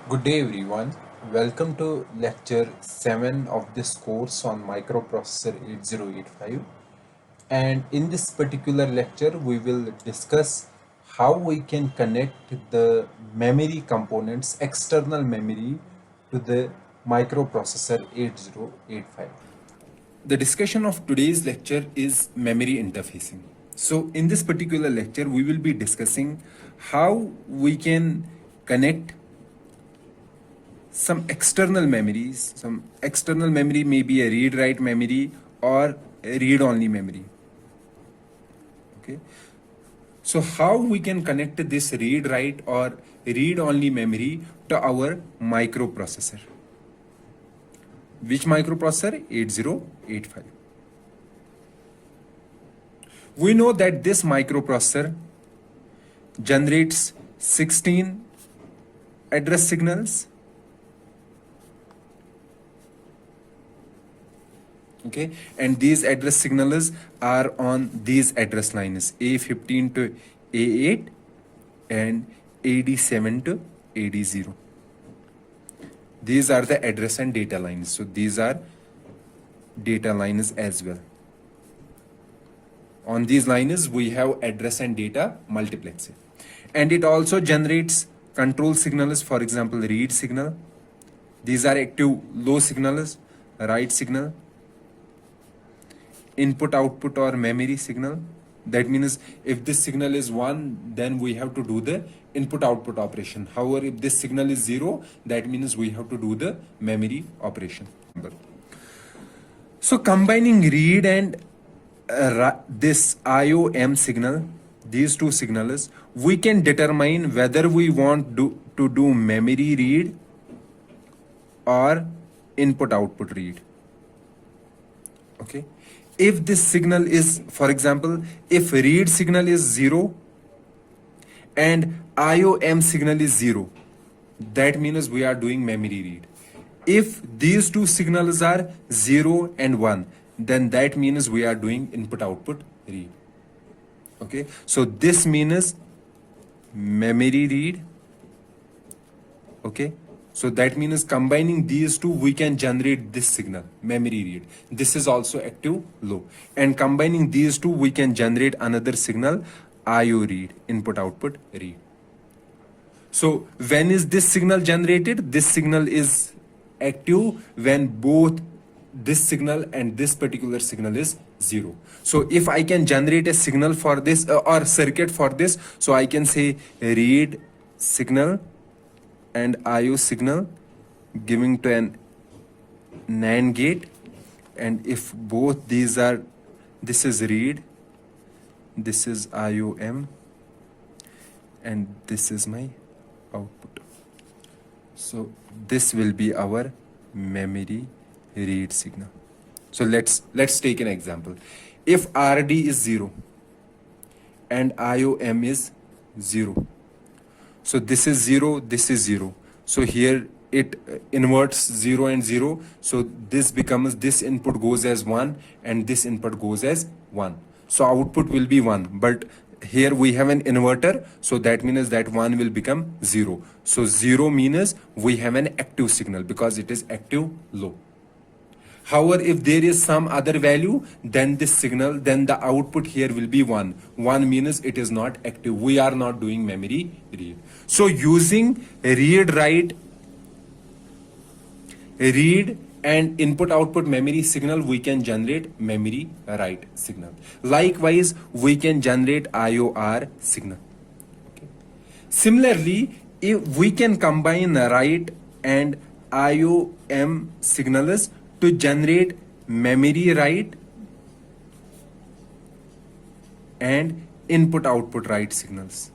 Good day everyone. Welcome to lecture 7 of this course on microprocessor 8085. And in this particular lecture we will discuss how we can connect the memory components, external memory, to the microprocessor 8085. The discussion of today's lecture is memory interfacing. So in this particular lecture we will be discussing how we can connect some external memories. Some external memory may be a read write memory or a read only memory. Okay, so how we can connect this read write or read only memory to our microprocessor? Which microprocessor? 8085. We know that this microprocessor generates 16 address signals. Okay, and these address signals are on these address lines A15 to A8 and AD7 to AD0. These are the address and data lines. So these are data lines as well. On these lines we have address and data multiplexed, and it also generates control signals. For example, read signal. These are active low signals, write signal, input output or memory signal. That means if this signal is 1, then we have to do the input output operation. However, if this signal is 0, that means we have to do the memory operation. So combining read and this IOM signal, these two signals, we can determine whether we want to do memory read or input output read. Okay, if this signal is, for example, if read signal is 0 and IOM signal is 0, that means we are doing memory read. If these two signals are 0 and 1, then that means we are doing input output read. Okay, so this means memory read. Okay, so that means combining these two we can generate this signal, memory read. This is also active low, and combining these two we can generate another signal, IO read, input output read. So when is this signal generated? This signal is active when both this signal and this particular signal is 0. So if I can generate a signal for this or circuit for this, so I can say read signal and IO signal giving to an NAND gate, and if both these are, this is read, this is IOM, and this is my output. So this will be our memory read signal. So let's take an example. If RD is 0 and IOM is 0, so this is 0, this is 0. So here it inverts 0 and 0. So this becomes, this input goes as 1 and this input goes as 1. So output will be 1. But here we have an inverter. So that means that 1 will become 0. So 0 means we have an active signal because it is active low. However, if there is some other value, then this signal, then the output here will be 1. 1 means it is not active. We are not doing memory read. So using read write, read and input output memory signal, we can generate memory write signal. Likewise, we can generate IOR signal. Okay. Similarly, if we can combine write and IOM signals to generate memory write and input output write signals.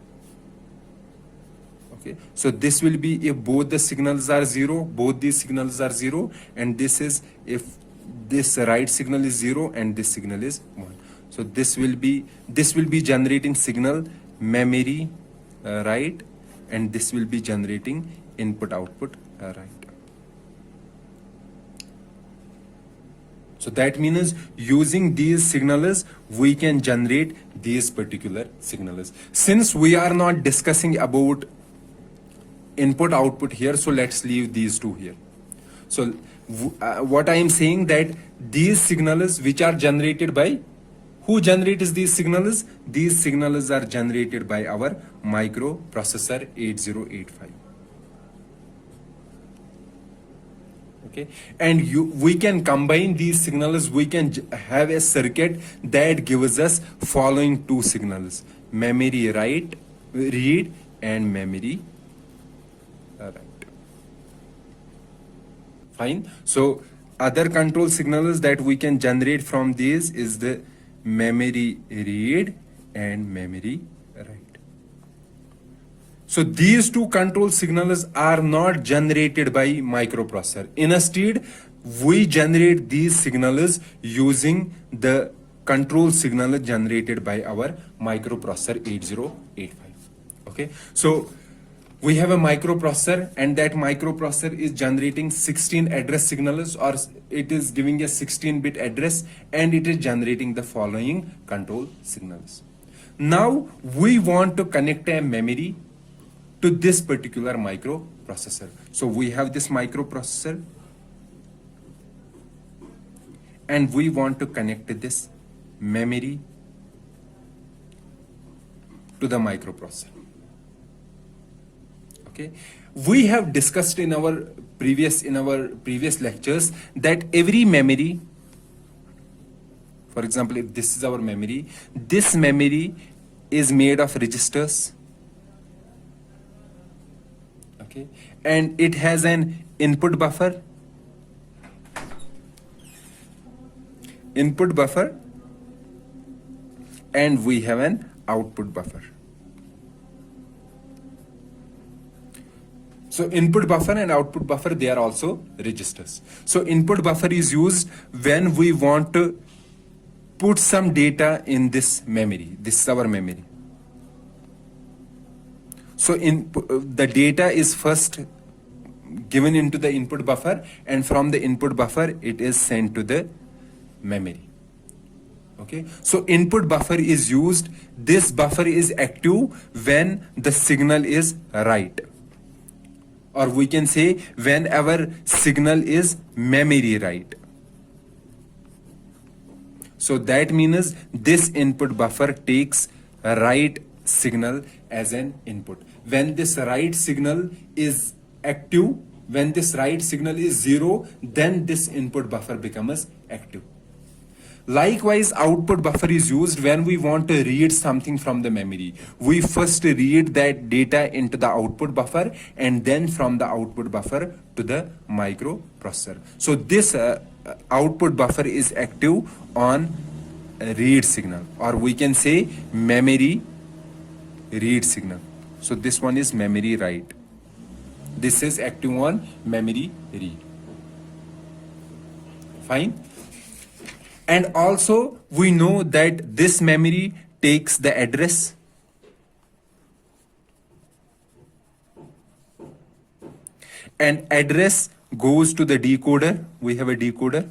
Okay, so this will be if both the signals are 0, both these signals are 0, and this is if this write signal is 0 and this signal is 1. So this will be generating signal memory write, and this will be generating input output write. So that means using these signals, we can generate these particular signals. Since we are not discussing about input output here, so let's leave these two here. So what I am saying that these signals which are generated by, who generates these signals? These signals are generated by our microprocessor 8085. Okay, and we can combine these signals. We can have a circuit that gives us following two signals: memory read, and memory write. Fine. So other control signals that we can generate from these is the memory read and memory write. So these two control signals are not generated by microprocessor. Instead, we generate these signals using the control signal generated by our microprocessor 8085. Okay, so we have a microprocessor, and that microprocessor is generating 16 address signals, or it is giving a 16-bit address, and it is generating the following control signals. Now we want to connect a memory to this particular microprocessor. So we have this microprocessor, and we want to connect this memory to the microprocessor. Okay, we have discussed in our previous lectures that every memory, for example, if this is our memory, this memory is made of registers. Okay, and it has an input buffer, and we have an output buffer. So input buffer and output buffer, they are also registers. So input buffer is used when we want to put some data in this memory. This is our memory. So the data is first given into the input buffer, and from the input buffer it is sent to the memory. Okay, so input buffer is used. This buffer is active when the signal is write, or we can say whenever signal is memory write. So that means this input buffer takes a write signal as an input. When this write signal is active, when this write signal is 0, then this input buffer becomes active. Likewise, output buffer is used when we want to read something from the memory. We first read that data into the output buffer, and then from the output buffer to the microprocessor. So this output buffer is active on read signal, or we can say memory read signal. So this one is memory write. This is active on memory read. Fine. And also we know that this memory takes the address, and address goes to the decoder. We have a decoder,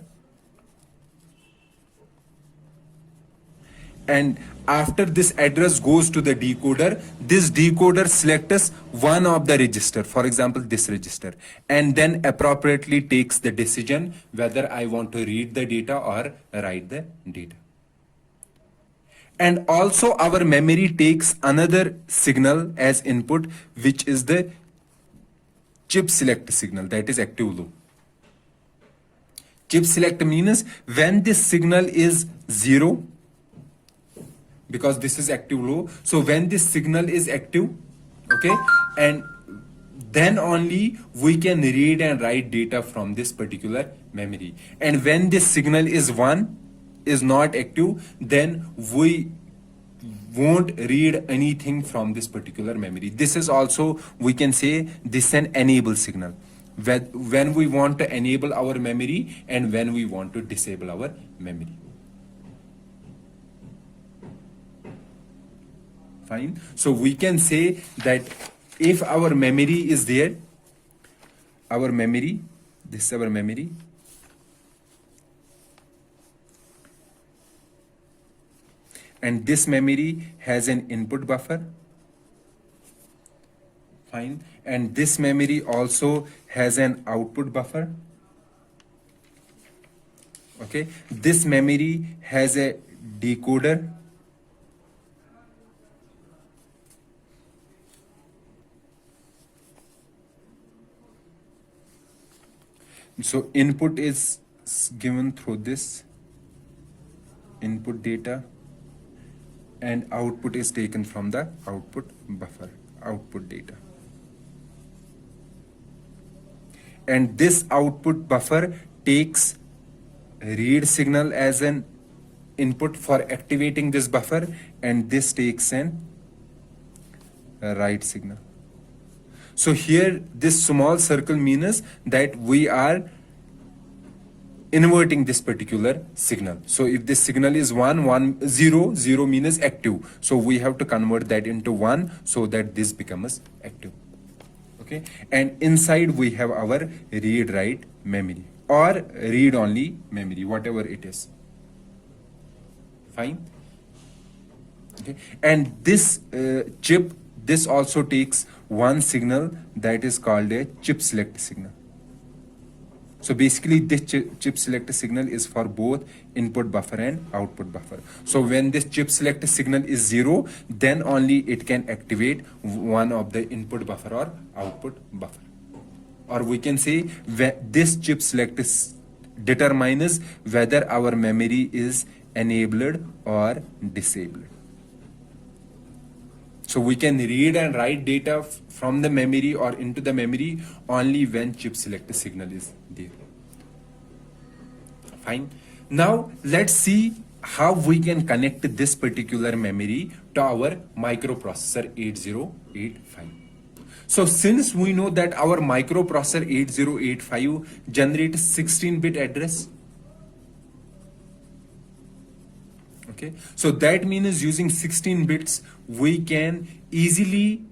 and after this address goes to the decoder, this decoder selects one of the register, for example this register, and then appropriately takes the decision whether I want to read the data or write the data. And also our memory takes another signal as input, which is the chip select signal, that is active low. Chip select means when this signal is 0, because this is active low, so when this signal is active, okay, and then only we can read and write data from this particular memory. And when this signal is 1, is not active, then we won't read anything from this particular memory. This is also, we can say, this is an enable signal, when we want to enable our memory and when we want to disable our memory. Fine. So we can say that if our memory is there, our memory, this is our memory, and this memory has an input buffer Fine. And this memory also has an output buffer. Okay. This memory has a decoder. So input is given through this input data, and output is taken from the output buffer, output data. And this output buffer takes read signal as an input for activating this buffer, and this takes an write signal. So here this small circle means that we are inverting this particular signal. So if this signal is 1, 1, 0, 0 means active. So we have to convert that into 1 so that this becomes active. Okay. And inside we have our read write memory or read only memory, whatever it is. Fine. Okay. And this chip, this also takes one signal that is called a chip select signal. So basically this chip select signal is for both input buffer and output buffer. So when this chip select signal is 0, then only it can activate one of the input buffer or output buffer. Or we can say this chip select determines whether our memory is enabled or disabled. So we can read and write data from the memory or into the memory only when chip select signal is there. Fine. Now let's see how we can connect this particular memory to our microprocessor 8085. So since we know that our microprocessor 8085 generates 16-bit address, okay, so that means using 16 bits we can easily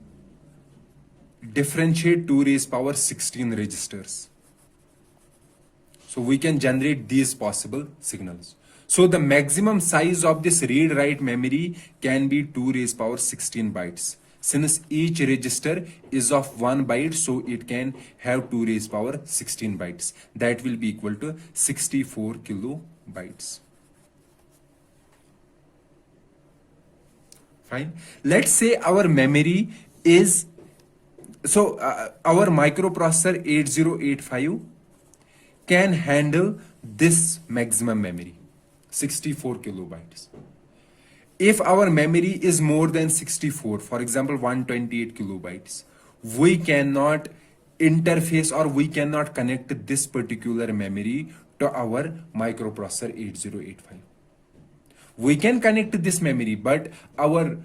differentiate 2 raised power 16 registers. So we can generate these possible signals. So the maximum size of this read write memory can be 2 raised power 16 bytes. Since each register is of 1 byte, so it can have 2 raised power 16 bytes. That will be equal to 64 kilobytes. Fine. Let's say our memory is, so our microprocessor 8085 can handle this maximum memory, 64 kilobytes. If our memory is more than 64, for example 128 kilobytes, we cannot interface or we cannot connect this particular memory to our microprocessor 8085. We can connect this memory, but our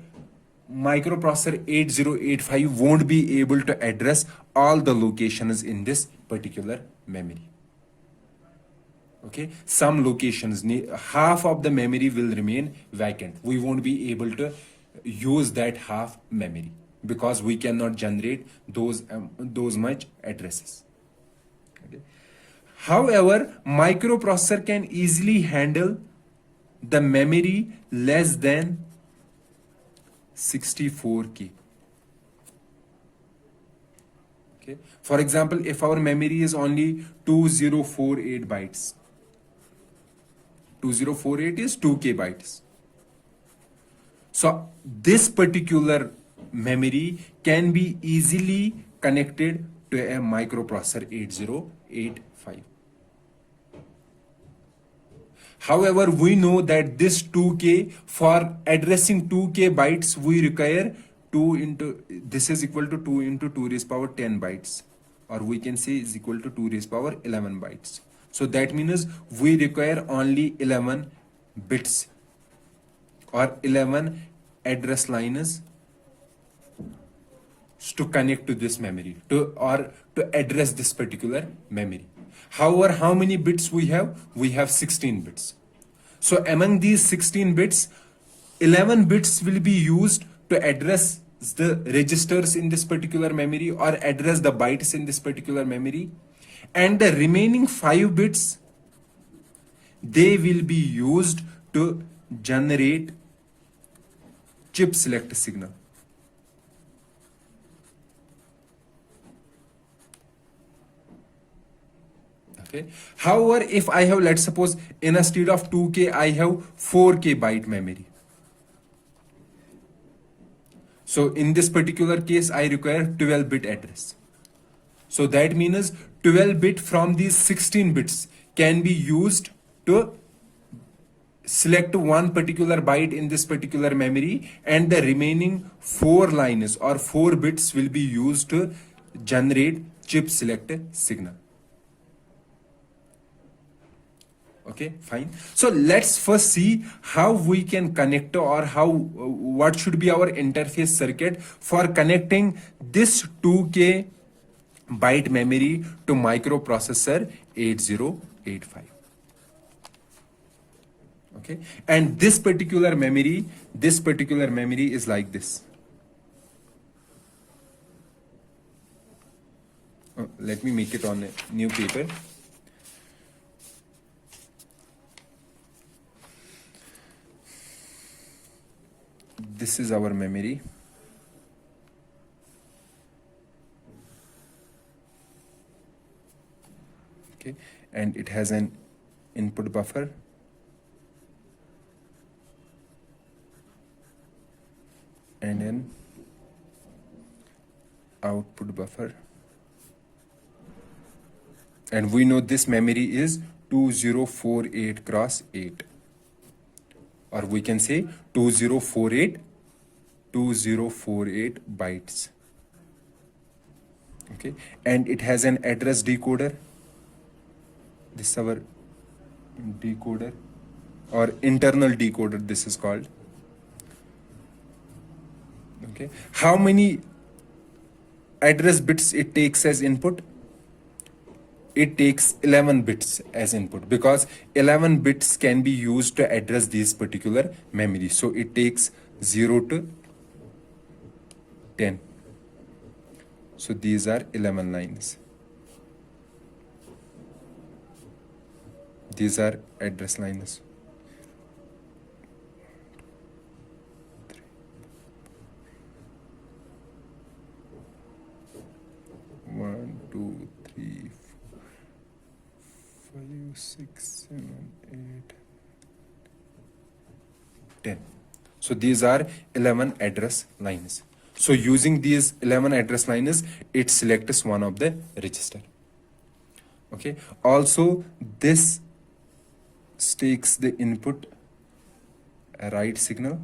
microprocessor 8085 won't be able to address all the locations in this particular memory. Okay, some locations, half of the memory will remain vacant. We won't be able to use that half memory because we cannot generate those much addresses. Okay. However, microprocessor can easily handle the memory less than 64K. Okay. For example, if our memory is only 2048 bytes, 2048 is 2K bytes. So this particular memory can be easily connected to a microprocessor 8085. However, we know that this 2K, for addressing 2K bytes, we require 2 into, this is equal to 2 into 2 raised power 10 bytes. Or we can say is equal to 2 raised power 11 bytes. So that means we require only 11 bits or 11 address lines to connect to this memory to address this particular memory. However, how many bits we have? We have 16 bits. So among these 16 bits, 11 bits will be used to address the registers in this particular memory or address the bytes in this particular memory. And the remaining 5 bits, they will be used to generate chip select signal. Okay. However, if I have, let's suppose, instead of 2K, I have 4K byte memory. So in this particular case, I require 12-bit address. So that means 12-bit from these 16 bits can be used to select one particular byte in this particular memory, and the remaining 4 lines or 4 bits will be used to generate chip select signal. Okay, fine. So let's first see how we can connect, or how what should be our interface circuit for connecting this 2K byte memory to microprocessor 8085. Okay, and this particular memory is like this. Let me make it on a new paper. This is our memory. Okay, and it has an input buffer and an output buffer, and we know this memory is 2048 cross 8, or we can say 2048 bytes. Okay, and it has an address decoder. This is our decoder, or internal decoder, this is called. Okay, how many address bits it takes as input? It takes 11 bits as input, because 11 bits can be used to address these particular memory. So it takes 0 to 10. So these are 11 lines. These are address lines. One, two, three, 5, 6, 7, 8, 10. So these are 11 address lines. So using these 11 address lines, it selects one of the register. Okay. Also, this takes the input write signal,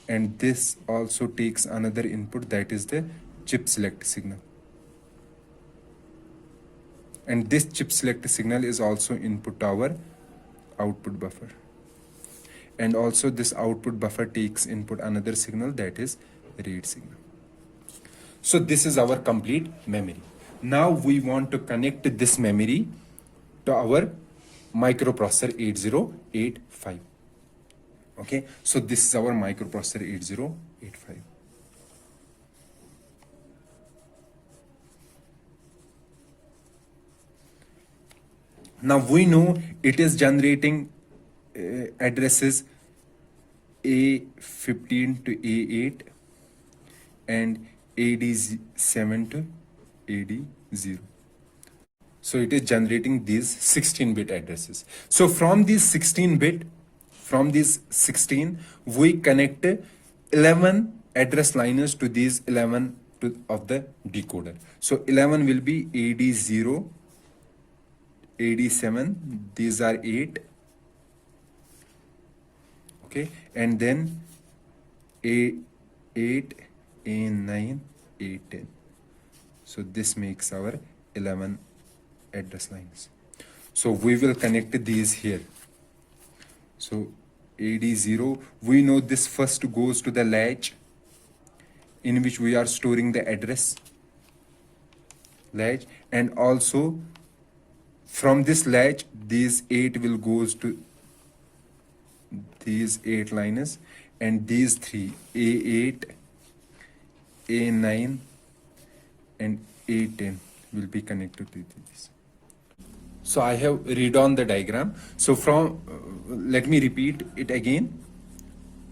and this also takes another input, that is the chip select signal. And this chip select signal is also input our output buffer. And also this output buffer takes input another signal, that is read signal. So this is our complete memory. Now we want to connect this memory to our microprocessor 8085. Okay, so this is our microprocessor 8085. Now we know it is generating addresses A15 to A8 and AD7 to AD0. So it is generating these 16-bit addresses. So from these 16, we connect 11 address liners to these 11 of the decoder. So 11 will be AD0, AD7, these are 8. Okay, and then A8, A9, A10. So this makes our 11 address lines. So we will connect these here. So AD0, we know this first goes to the latch in which we are storing the address latch, and also from this latch these 8 will goes to these 8 lines, and these 3 A8, A9 and A10 will be connected to this. So I have read on the diagram. So from let me repeat it again.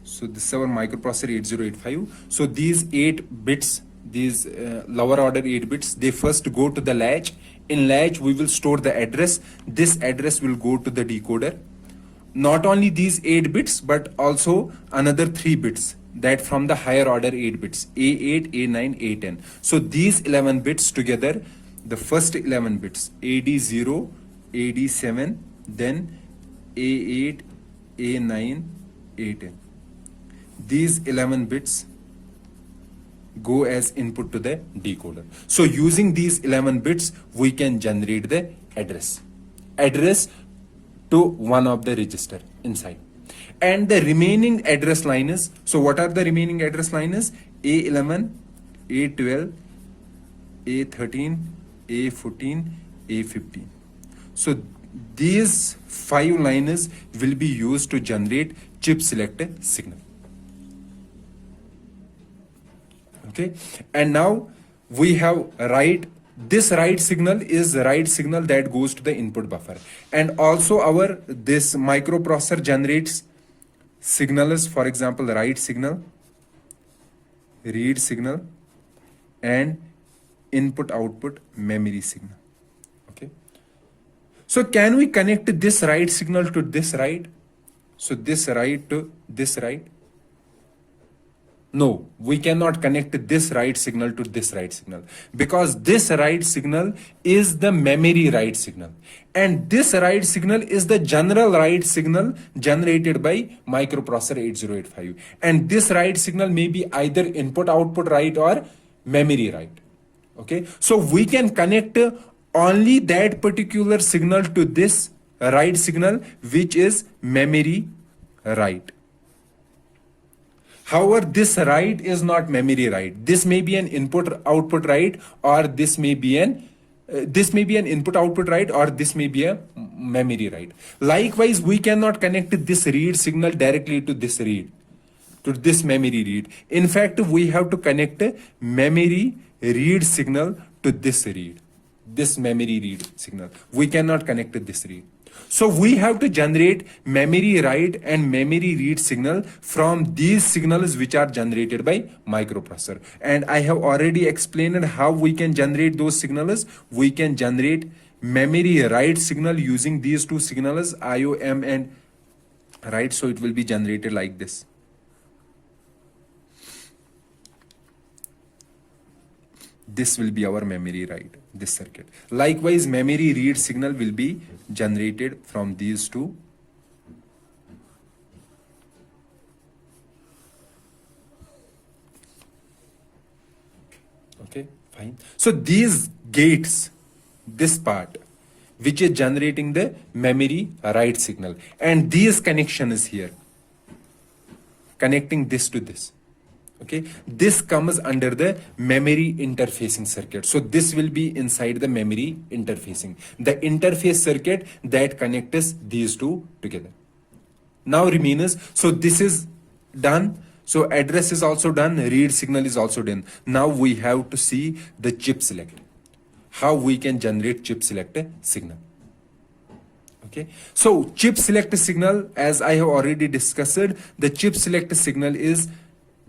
So this is our microprocessor 8085. So these 8 bits, these lower order 8 bits, they first go to the latch In latch, we will store the address. This address will go to the decoder. Not only these 8 bits, but also another 3 bits that from the higher order 8 bits, A8, A9, A10. So these 11 bits together, the first 11 bits, AD0, AD7, then A8, A9, A10. These 11 bits go as input to the decoder. So using these 11 bits, we can generate the address to one of the register inside. And the remaining address line is, so what are the remaining address line is? A11, A12, A13, A14, A15. So these 5 lines will be used to generate chip select signal. Okay, and now we have this write signal is the write signal that goes to the input buffer, and also our this microprocessor generates signals, for example write signal, read signal, and input output memory signal. Okay, so can we connect this write signal to this write? So this write to this write? No, we cannot connect this write signal to this write signal, because this write signal is the memory write signal, and this write signal is the general write signal generated by microprocessor 8085, and this write signal may be either input output write or memory write. Okay, so we can connect only that particular signal to this write signal, which is memory write. However, this write is not memory write. This may be an input output write, or this may be an input output write, or this may be a memory write. Likewise, we cannot connect this read signal directly to this read, to this memory read. In fact, we have to connect a memory read signal to this read, this memory read signal. We cannot connect to this read. So we have to generate memory write and memory read signal from these signals which are generated by microprocessor. And I have already explained how we can generate those signals. We can generate memory write signal using these 2 signals, IOM and write. So it will be generated like this. This will be our memory write, this circuit. Likewise, memory read signal will be generated from these 2. Okay, fine. So these gates, this part, which is generating the memory write signal, and these connection is here, connecting this to this. Okay, this comes under the memory interfacing circuit. So this will be inside the memory interfacing, the interface circuit that connects these 2 together. Now remains, so this is done. So address is also done, read signal is also done. Now we have to see the chip select, how we can generate chip select signal. Okay, so chip select signal, as I have already discussed, the chip select signal is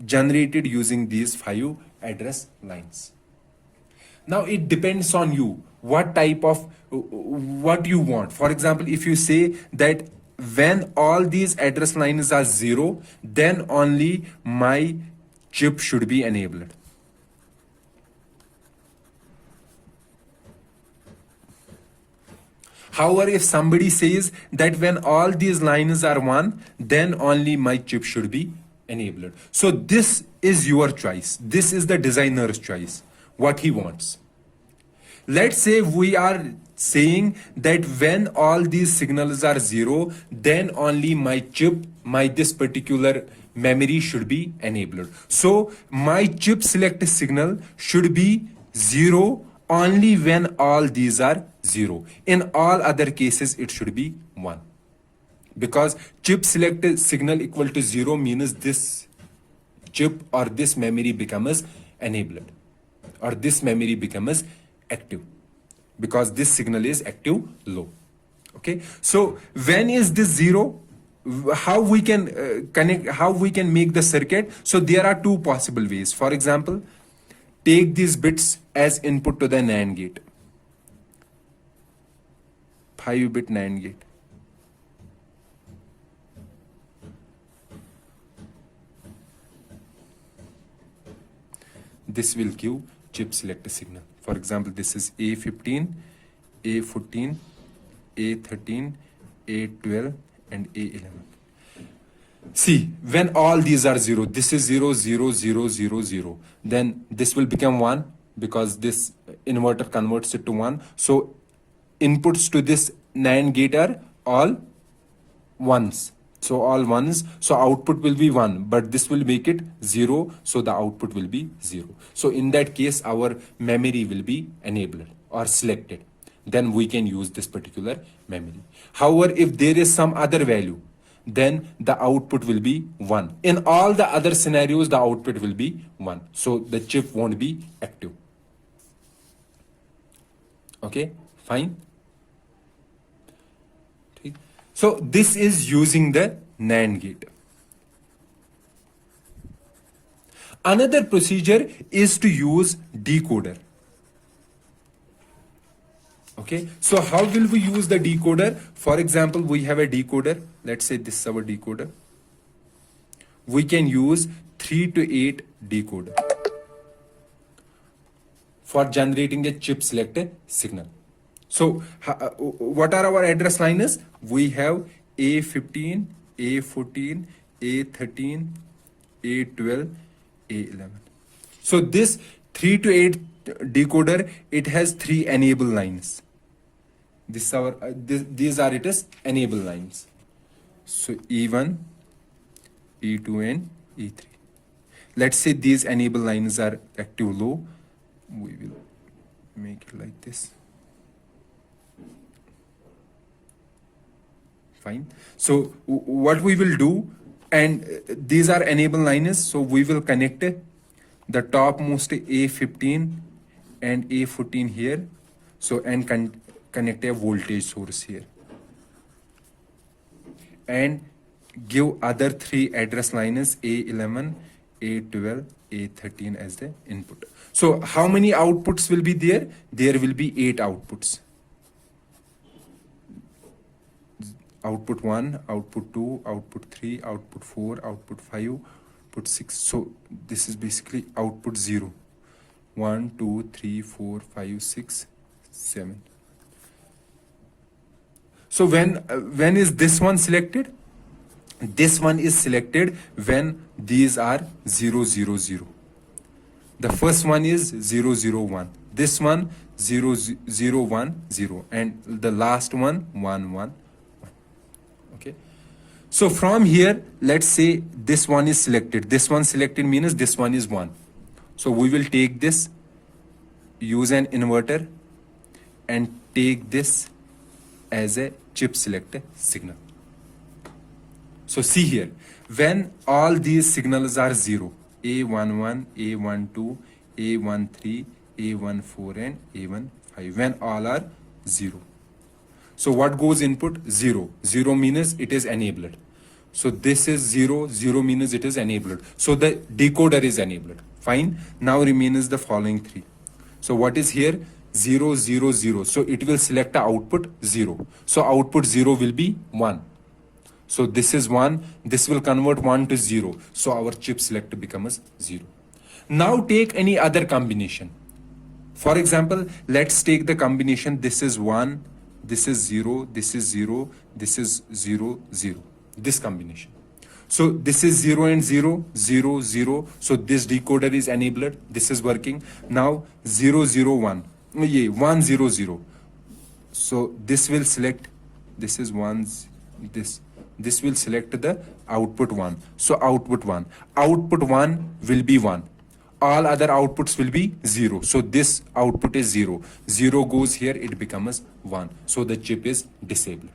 generated using these 5 address lines. Now it depends on you what type of what you want. For example, if you say that when all these address lines are 0, then only my chip should be enabled. However, if somebody says that when all these lines are 1, then only my chip should be enabled. So this is your choice. This is the designer's choice, what he wants. Let's say we are saying that when all these signals are 0, then only my chip, this particular memory should be enabled. So my chip select signal should be 0 only when all these are 0. In all other cases, it should be 1. Because chip select signal equal to 0 means this chip or this memory becomes enabled, or this memory becomes active, because this signal is active low. Okay, so when is this 0? How we can connect, how we can make the circuit? So there are 2 possible ways. For example, take these bits as input to the NAND gate. 5-bit NAND gate. This will give chip select signal. For example, this is A15, A14, A13, A12, and A11. See, when all these are 0, this is 0, 0, 0, 0, 0, then this will become 1 because this inverter converts it to 1. So inputs to this NAND gate are all ones. So all ones, so output will be 1, but this will make it 0, so the output will be 0. So in that case, our memory will be enabled or selected. Then we can use this particular memory. However, if there is some other value, then the output will be 1. In all the other scenarios, the output will be 1. So the chip won't be active. Okay, fine. So this is using the NAND gate. Another procedure is to use decoder. Okay, so how will we use the decoder? For example, we have a decoder. Let's say this is our decoder. We can use 3 to 8 decoder for generating a chip select signal. So what are our address lines? We have A15, A14, A13, A12, A11. So this 3 to 8 decoder, it has 3 enable lines. These are its enable lines. So E1, E2, and E3. Let's say these enable lines are active low. We will make it like this. Fine. So what we will do, and these are enable lines, so we will connect the topmost A15 and A14 here. So and connect a voltage source here. And give other 3 address lines A11, A12, A13 as the input. So how many outputs will be there? There will be 8 outputs. Output 1, output 2, output 3, output 4, output 5, output 6. So this is basically output 0. 1, 2, 3, 4, 5, 6, 7. So when is this one selected? This one is selected when these are 0, 0, 0. The first one is 0, 0, 1. This one 0, 0, 1, 0. And the last one 1, 1. Okay. So from here, let's say this one is selected. This one selected means this one is 1. So we will take this, use an inverter, and take this as a chip select signal. So see here, when all these signals are 0, A11, A12, A13, A14, and A15, when all are 0. So what goes input? 0. 0 means it is enabled. So this is 0. 0 means it is enabled. So the decoder is enabled. Fine. Now remains the following 3. So what is here? 0, 0, 0. So it will select the output 0. So output 0 will be 1. So this is 1. This will convert 1 to 0. So our chip select becomes 0. Now take any other combination. For example, let's take the combination. This is 1. This is 0, this is 0, this is 0, 0. This combination. So this is 0 and 0, 0, 0. So this decoder is enabled. This is working. Now 0, 0, 1. Yeah, 1, 0, 0. So this will select, this is 1, this will select the output 1. So output 1. Output 1 will be 1. All other outputs will be 0. So this output is 0. 0 goes here, it becomes 1. So the chip is disabled.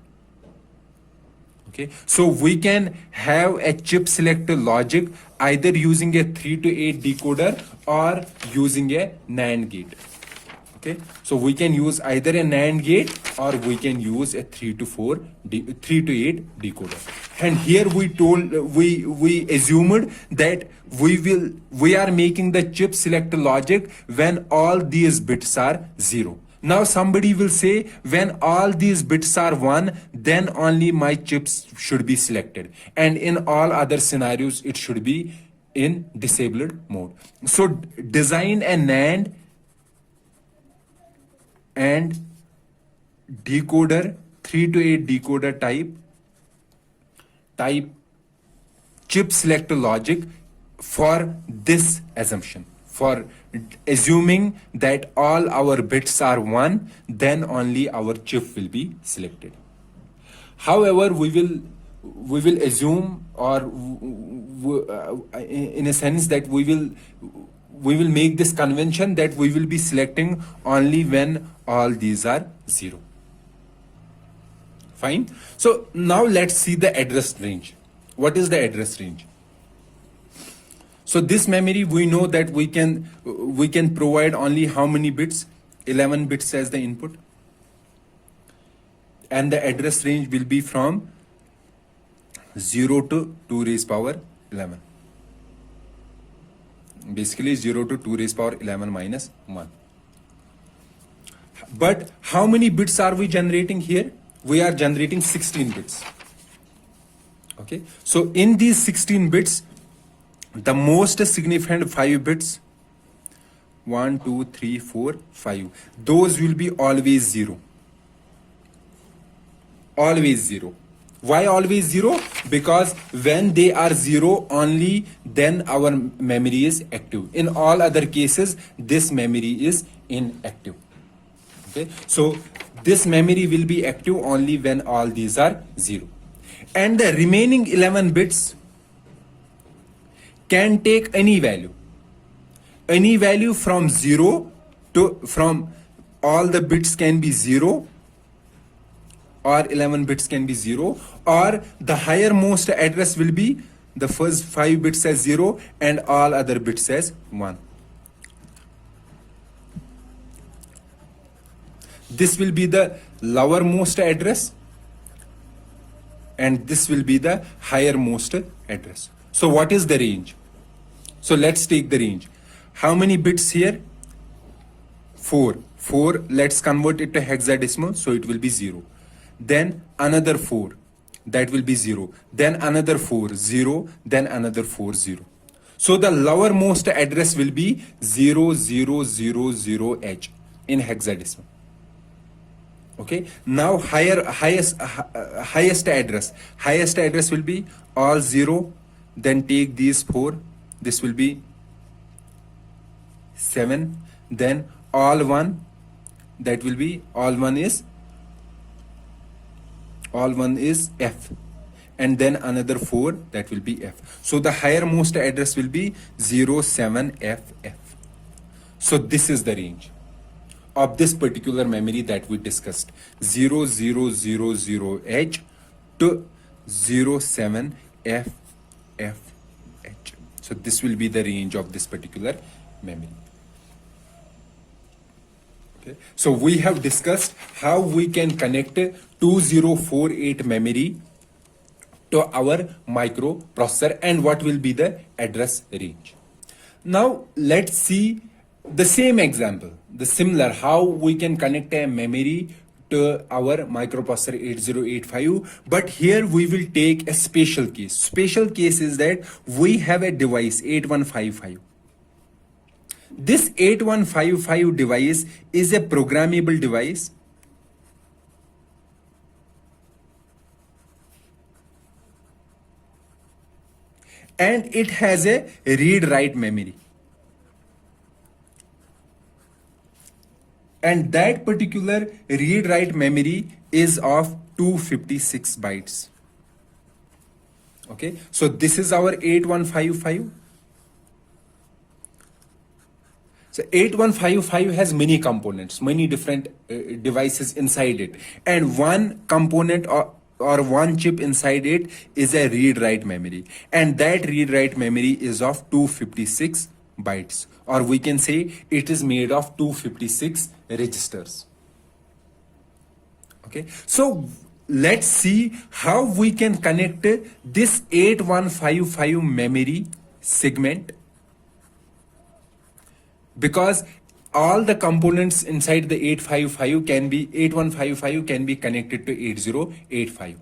Okay. So we can have a chip select logic either using a 3 to 8 decoder or using a NAND gate. Okay. So we can use either a NAND gate or we can use a 3 to 8 decoder. And here we assumed that we are making the chip select logic when all these bits are 0. Now somebody will say, when all these bits are 1, then only my chips should be selected. And in all other scenarios, it should be in disabled mode. So design a NAND and decoder, 3 to 8 decoder type chip select logic for this assumption, for assuming that all our bits are 1, then only our chip will be selected. However, we will assume, or in a sense that we will make this convention that we will be selecting only when all these are 0. Fine. So now let's see the address range. What is the address range? So this memory, we know that we can provide only how many bits? 11 bits as the input. And the address range will be from 0 to 2 raised power 11. Basically 0 to 2 raised power 11 minus 1. But how many bits are we generating here? We are generating 16 bits. Okay. So in these 16 bits, the most significant 5 bits, 1, 2, 3, 4, 5, those will be always 0. Always 0. Why always 0? Because when they are 0 only, then our memory is active. In all other cases, this memory is inactive. Okay. So this memory will be active only when all these are 0. And the remaining 11 bits can take any value. Any value from 0 to, from all the bits can be 0, or 11 bits can be 0, or the higher most address will be the first 5 bits as 0 and all other bits as 1. This will be the lowermost address and this will be the highermost address. So what is the range? So let's take the range. How many bits here? 4. 4, let's convert it to hexadecimal, so it will be 0. Then another 4, that will be 0. Then another 4, 0. Then another 4, 0. So the lowermost address will be 0000H in hexadecimal. Okay. Now highest address will be all 0. Then take these 4. This will be 7. Then all 1. That will be all 1 is F. And then another 4, that will be F. So the highermost address will be 07FF. So this is the range of this particular memory that we discussed, 0000H to 07FFH. So this will be the range of this particular memory. Okay. So we have discussed how we can connect 2048 memory to our microprocessor and what will be the address range. Now let's see the same example, the similar, how we can connect a memory to our microprocessor 8085, but here we will take a special case. Special case is that we have a device 8155. This 8155 device is a programmable device. And it has a read-write memory. And that particular read-write memory is of 256 bytes. Okay, so this is our 8155. So 8155 has many components, many different devices inside it. And one component or one chip inside it is a read-write memory. And that read-write memory is of 256 bytes. Or we can say it is made of 256 registers. Okay, so let's see how we can connect this 8155 memory segment, because all the components inside the 8155 can be connected to 8085.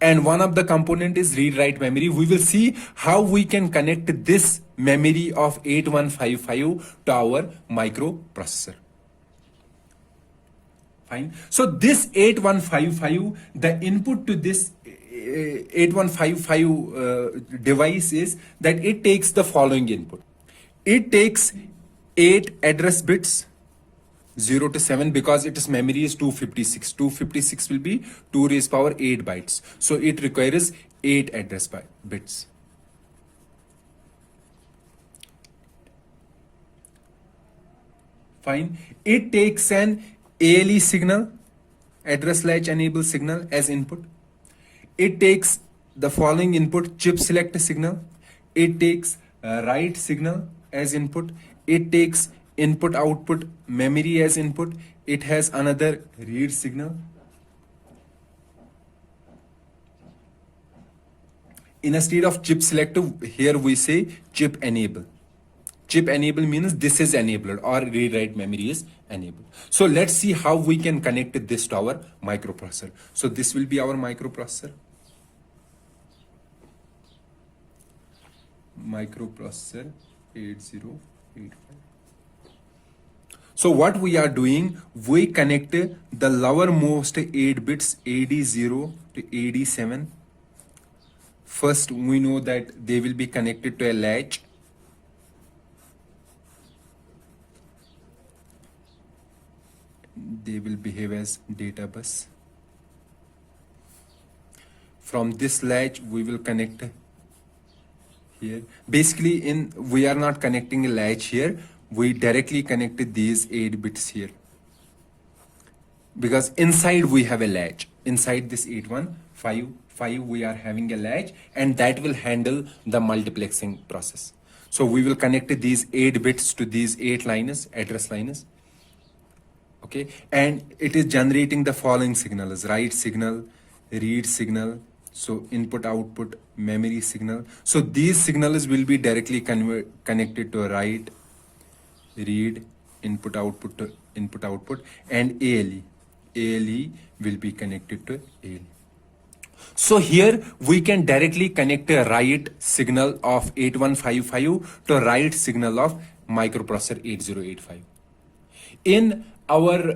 And one of the component is read write memory. We will see how we can connect this memory of 8155 to our microprocessor. Fine. So this 8155, the input to this 8155 device is that it takes the following input. It takes 8 address bits 0 to 7 because its memory is 256. 256 will be 2 raised power 8 bytes. So it requires 8 address bits. Fine. It takes an ALE signal, address latch enable signal as input. It takes the following input, chip select signal. It takes write signal as input. It takes input output memory as input. It has another read signal. Instead of chip select, here we say chip enable. Chip enable means this is enabled or read write memory is enabled. So let's see how we can connect this to our microprocessor. So this will be our microprocessor. Microprocessor 8085. So what we are doing, we connect the lowermost 8 bits AD0 to AD7. First, we know that they will be connected to a latch. They will behave as data bus. From this latch, we will connect here. Basically, we are not connecting a latch here. We directly connected these 8 bits here. Because inside we have a latch. Inside this 8155, we are having a latch, and that will handle the multiplexing process. So we will connect these 8 bits to these 8 lines, address lines. Okay, and it is generating the following signals: write signal, read signal, so input output memory signal. So these signals will be directly connected to write, read, input output to input output, and ALE. ALE will be connected to ALE. So here we can directly connect a write signal of 8155 to write signal of microprocessor 8085. In our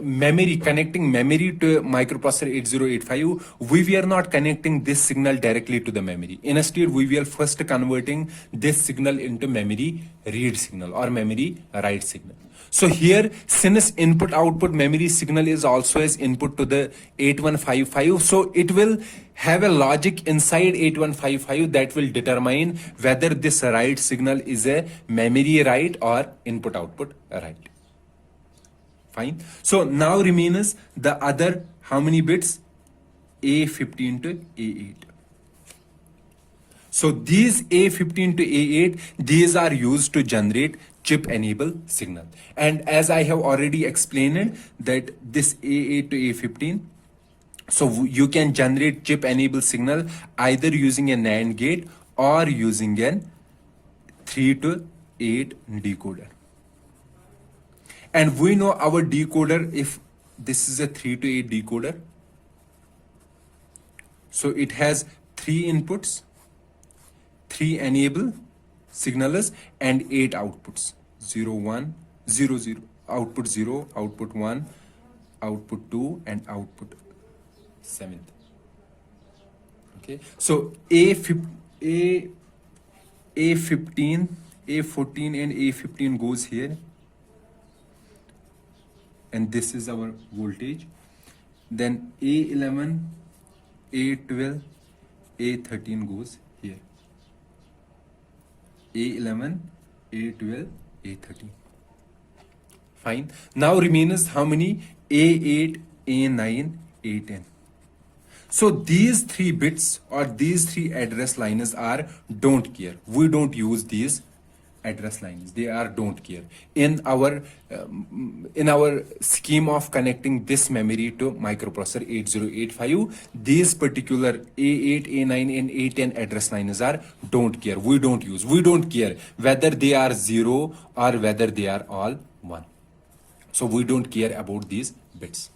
memory, connecting memory to microprocessor 8085, we were not connecting this signal directly to the memory. Instead, we were first converting this signal into memory read signal or memory write signal. So here, since input output memory signal is also as input to the 8155, so it will have a logic inside 8155 that will determine whether this write signal is a memory write or input output write. Fine. So now remains the other how many bits? A15 to A8. So these A15 to A8, these are used to generate chip enable signal. And as I have already explained that this A8 to A15, so you can generate chip enable signal either using a NAND gate or using an 3 to 8 decoder. And we know our decoder, if this is a 3 to 8 decoder, so it has 3 inputs, 3 enable signals, and 8 outputs: 0, 1, 0, 0, output 0, output 1, output 2, and output 7. Okay, so A15, A14, and A15 goes here. And this is our voltage. Then A11, A12, A13 goes here. A11, A12, A13. Fine. Now remains how many? A8, A9, A10. So these 3 bits or these 3 address lines are don't care. We don't use these address lines. They are don't care. In our scheme of connecting this memory to microprocessor 8085, these particular A8, A9, and A10 address lines are don't care. We don't use. We don't care whether they are 0 or whether they are all 1. So we don't care about these bits.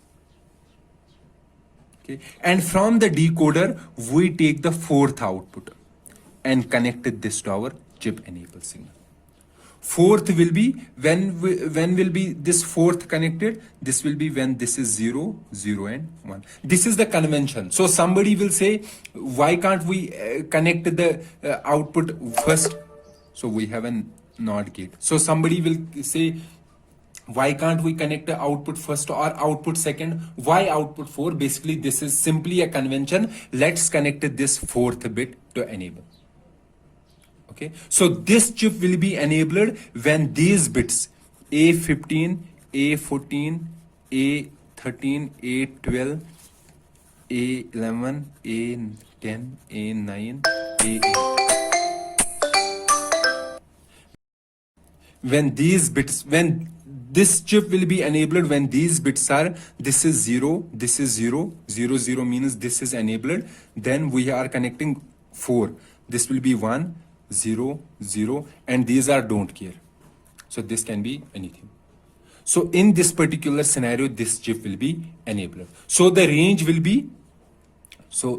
Okay. And from the decoder, we take the fourth output and connected this to our chip enable signal. Fourth will be when will be this fourth connected? This will be when this is 0, 0 and 1. This is the convention. So somebody will say, why can't we connect the output first? So we have a NOT gate. So somebody will say, why can't we connect the output first or output second? Why output 4? Basically, this is simply a convention. Let's connect this fourth bit to enable. Okay, so this chip will be enabled when these bits A15, A14, A13, A12, A11, A10, A9, A8. When this chip will be enabled when these bits are, this is 0, this is 0, 0, 0 means this is enabled. Then we are connecting 4. This will be 1, 0, 0, and these are don't care. So this can be anything. So in this particular scenario, this chip will be enabled. So the range will be,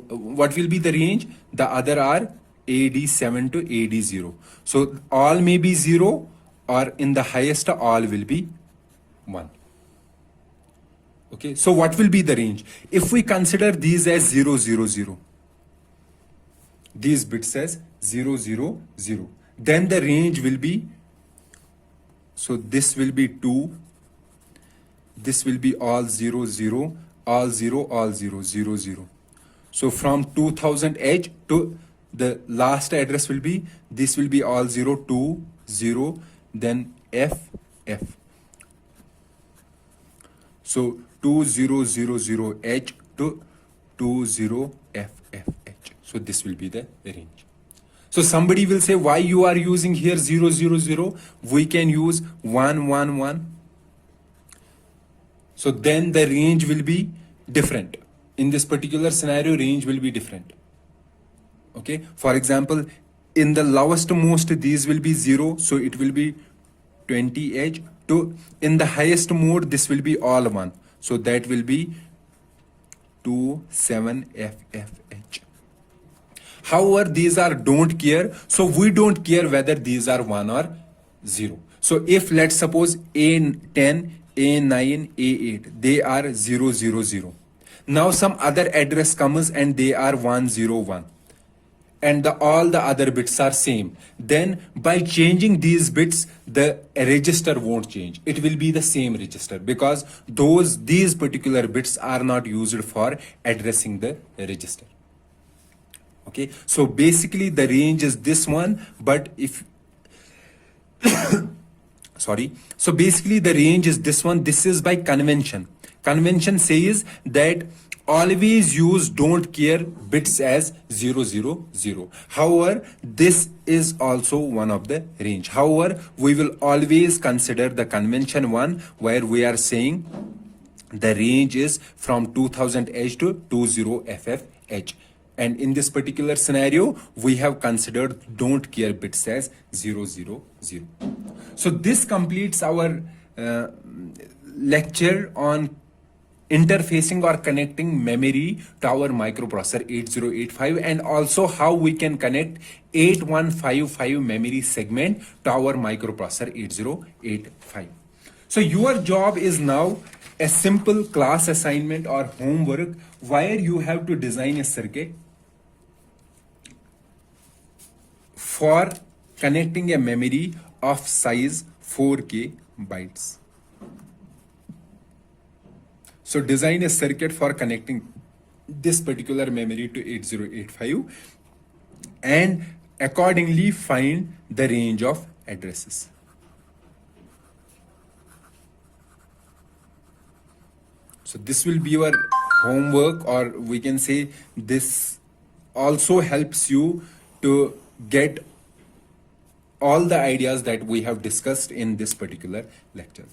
what will be the range? The other are AD7 to AD0. So all may be 0, or in the highest all will be 1. Okay, so what will be the range? If we consider these as 0, 0, 0, these bits as 0, 0, 0, then the range will be, so this will be 2, this will be all 0, 0, all 0, all 0, 0, 0. So from 2000 edge to the last address will be, this will be all 0, 2, 0, then F, F. So 2000H to 20FFH. So this will be the range. So somebody will say, why you are using here 000? We can use 111. So then the range will be different. In this particular scenario, range will be different. Okay. For example, in the lowest most, these will be 0. So it will be 20H. To in the highest mode, this will be all 1. So that will be 27FFH. However, these are don't care. So we don't care whether these are 1 or 0. So if let's suppose A10, A9, A8, they are 0, 0, 0. Now some other address comes and they are 1, 0, 1. And all the other bits are same. Then by changing these bits, the register won't change. It will be the same register because these particular bits are not used for addressing the register. Okay, so basically the range is this one, but if sorry, so basically the range is this one. This is by convention. Convention says that always use don't care bits as 0, 0, 0. However, this is also one of the range. However, we will always consider the convention one where we are saying the range is from 2000H to 20FFH. And in this particular scenario, we have considered don't care bits as 0, 0, 0. So this completes our lecture on interfacing or connecting memory to our microprocessor 8085 and also how we can connect 8155 memory segment to our microprocessor 8085. So your job is now a simple class assignment or homework where you have to design a circuit for connecting a memory of size 4K bytes. So design a circuit for connecting this particular memory to 8085 and accordingly find the range of addresses. So this will be your homework, or we can say this also helps you to get all the ideas that we have discussed in this particular lecture.